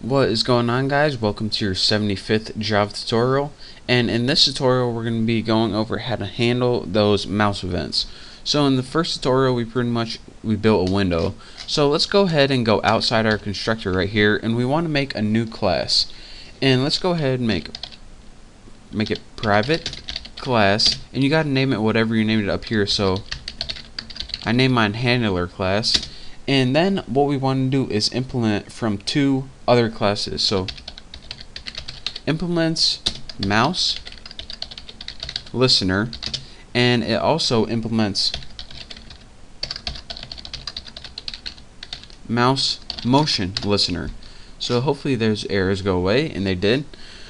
What is going on, guys? Welcome to your 75th Java tutorial, and in this tutorial we're going to be going over how to handle those mouse events. So in the first tutorial we built a window. So let's go ahead and go outside our constructor right here, and we want to make a new class. And let's go ahead and make it private class, and you got to name it whatever you named it up here. So I named mine handler class. And then what we want to do is implement from two other classes. So implements mouse listener, and it also implements mouse motion listener. So hopefully those errors go away, and they did.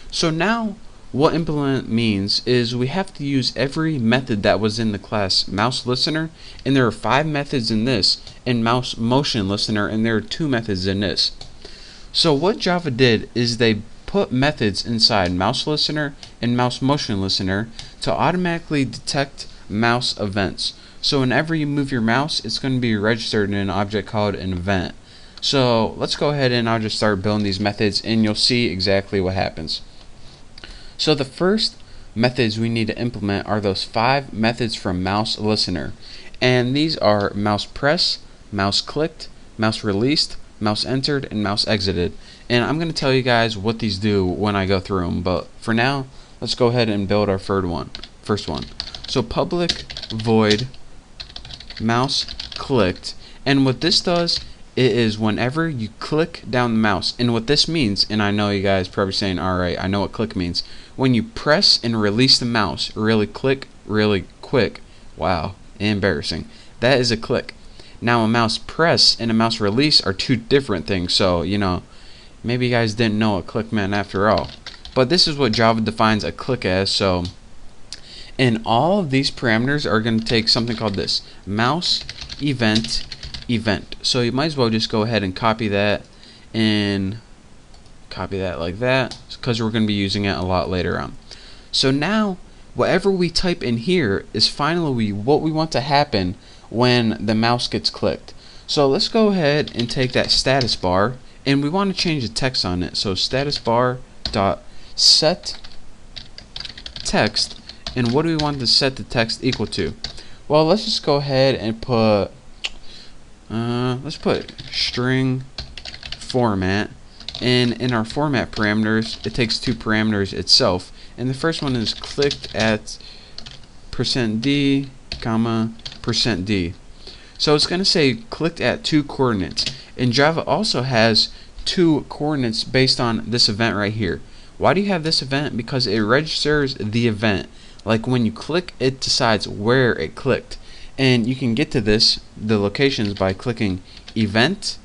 So now what implement means is we have to use every method that was in the class mouse listener, and there are 5 methods in this, and mouse motion listener, and there are 2 methods in this. So what Java did is they put methods inside mouse listener and mouse motion listener to automatically detect mouse events. So whenever you move your mouse, it's going to be registered in an object called an event. So let's go ahead and I'll just start building these methods, and you'll see exactly what happens. So the first methods we need to implement are those 5 methods from mouse listener, and these are mouse press, mouse clicked, mouse released, mouse entered, and mouse exited. And I'm going to tell you guys what these do when I go through them, but for now let's go ahead and build our first one. So public void mouse clicked, and what this does, it is whenever you click down the mouse. And what this means, and I know you guys probably saying, alright, I know what click means. When you press and release the mouse really quick, wow, embarrassing, that is a click. Now a mouse press and a mouse release are 2 different things, so maybe you guys didn't know what click meant after all. But this is what Java defines a click as. So and all of these parameters are going to take something called this mouse event. So you might as well just go ahead and copy that like that, because we're going to be using it a lot later on. So now whatever we type in here is finally what we want to happen when the mouse gets clicked. So let's go ahead and take that status bar, and we want to change the text on it. So status bar dot set text, and what do we want to set the text equal to? Well, let's just go ahead and put let's put string format, and in our format parameters it takes 2 parameters itself, and the first one is clicked at %d, %d. So it's going to say clicked at 2 coordinates, and Java also has 2 coordinates based on this event right here. Why do you have this event? Because it registers the event. Like when you click, it decides where it clicked. And you can get to the locations by clicking event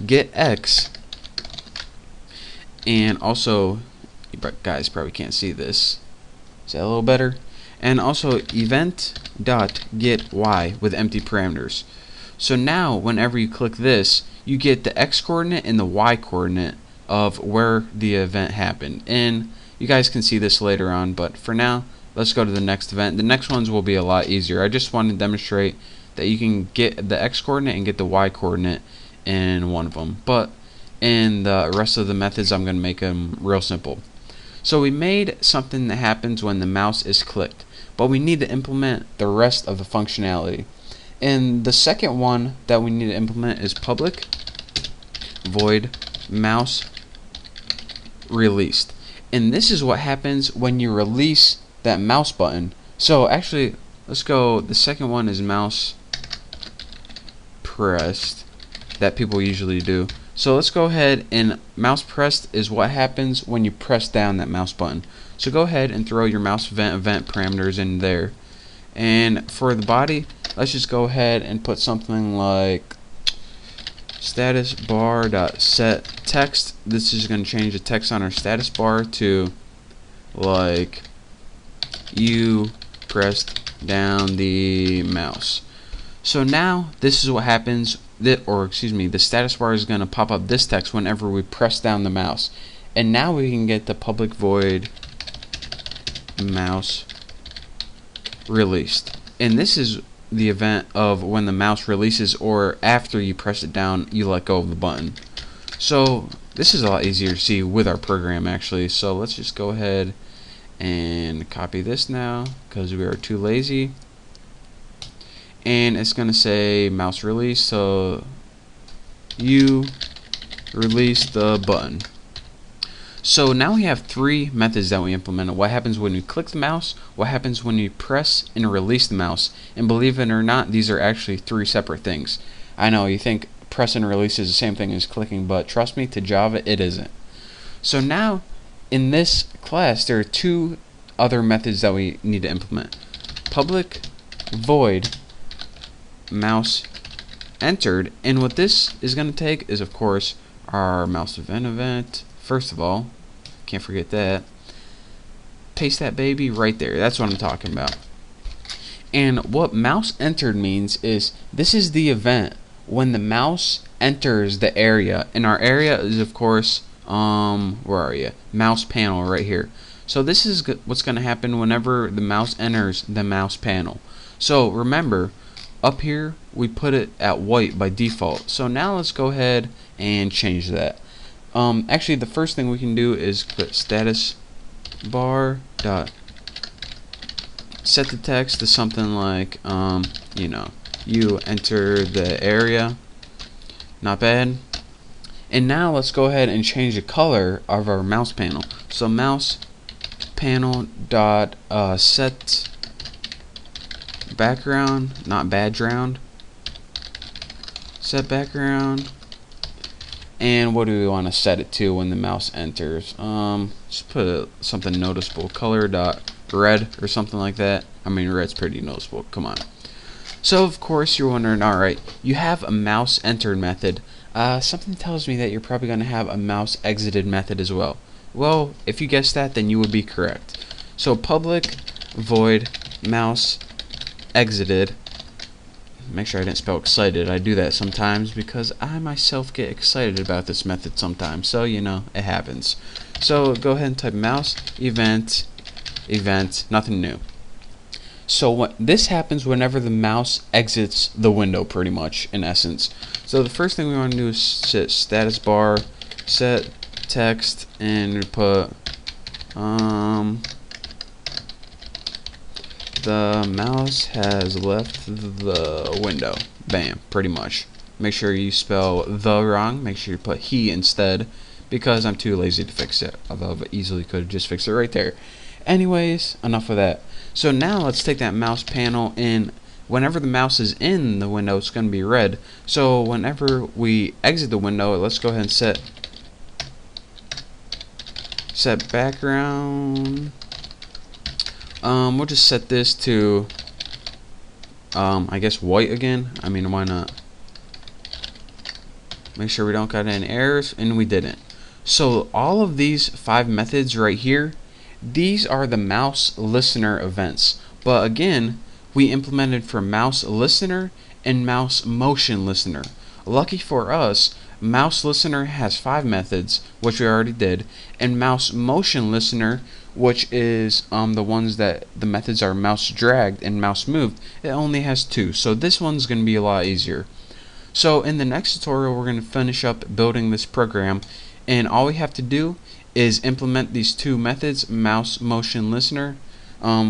get x, and also, you guys probably can't see this. Is that a little better? And also event dot get y with empty parameters. So now whenever you click this, you get the x coordinate and the y coordinate of where the event happened. And you guys can see this later on, but for now let's go to the next event. The next ones will be a lot easier. I just want to demonstrate that you can get the x coordinate and get the y coordinate in one of them, but in the rest of the methods I'm going to make them real simple. So we made something that happens when the mouse is clicked, but we need to implement the rest of the functionality. And the second one that we need to implement is public void mouse released, and this is what happens when you release that mouse button. So actually, let's go, the second one is mouse pressed, that people usually do. So let's go ahead, and mouse pressed is what happens when you press down that mouse button. So go ahead and throw your mouse event parameters in there. And for the body, let's just go ahead and put something like status bar dot set text. This is going to change the text on our status bar to like you pressed down the mouse. So now this is what happens, the status bar is going to pop up this text whenever we press down the mouse. And now we can get the public void mouse released, and this is the event of when the mouse releases, or after you press it down you let go of the button. So this is a lot easier to see with our program actually. So let's just go ahead and copy this now because we are too lazy. And it's going to say mouse release, so you release the button. So now we have three methods that we implemented. What happens when you click the mouse, what happens when you press and release the mouse. And believe it or not, these are actually three separate things. I know you think press and release is the same thing as clicking, but trust me, to Java it isn't. So now in this class there are two other methods that we need to implement. Public void mouse entered, and what this is going to take is of course our mouse event. First of all, can't forget that. Paste that baby right there. That's what I'm talking about. And what mouse entered means is this is the event when the mouse enters the area, and our area is of course where are you? Mouse panel right here. So this is what's going to happen whenever the mouse enters the mouse panel. So remember, up here we put it at white by default. So now let's go ahead and change that. Actually, the first thing we can do is put status bar dot set the text to something like you enter the area. Not bad. And now let's go ahead and change the color of our mouse panel. So mouse panel dot set background, not background, set background. And what do we want to set it to when the mouse enters? Just put something noticeable, color dot red or something like that. I mean, red's pretty noticeable, come on. So of course you're wondering, alright, you have a mouse entered method. Something tells me that you're probably going to have a mouse exited method as well. Well, if you guessed that, then you would be correct. So public void mouse exited. Make sure I didn't spell excited. I do that sometimes because I myself get excited about this method sometimes. So you know, it happens. So go ahead and type mouse event, nothing new. So what this happens whenever the mouse exits the window, pretty much in essence. So the first thing we want to do is set status bar, set text, and we put the mouse has left the window. Bam, pretty much. Make sure you spell the wrong. Make sure you put he instead, because I'm too lazy to fix it. Although I easily could have just fixed it right there. Anyways, enough of that. So now let's take that mouse panel, and whenever the mouse is in the window, it's going to be red. So whenever we exit the window, let's go ahead and set background. We'll just set this to I guess white again. I mean, why not? Make sure we don't got any errors, and we didn't. So all of these 5 methods right here, these are the mouse listener events. But again, we implemented for mouse listener and mouse motion listener. Lucky for us, mouse listener has 5 methods, which we already did, and mouse motion listener, which is the ones that the methods are mouse dragged and mouse moved, it only has 2. So this one's going to be a lot easier. So in the next tutorial, we're going to finish up building this program, and all we have to do is implement these 2 methods, mouse motion listener,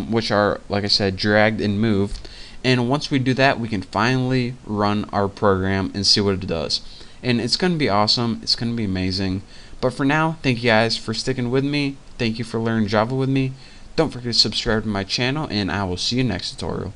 which are, like I said, dragged and moved. And once we do that, we can finally run our program and see what it does. And it's going to be awesome. It's going to be amazing. But for now, thank you guys for sticking with me. Thank you for learning Java with me. Don't forget to subscribe to my channel, and I will see you next tutorial.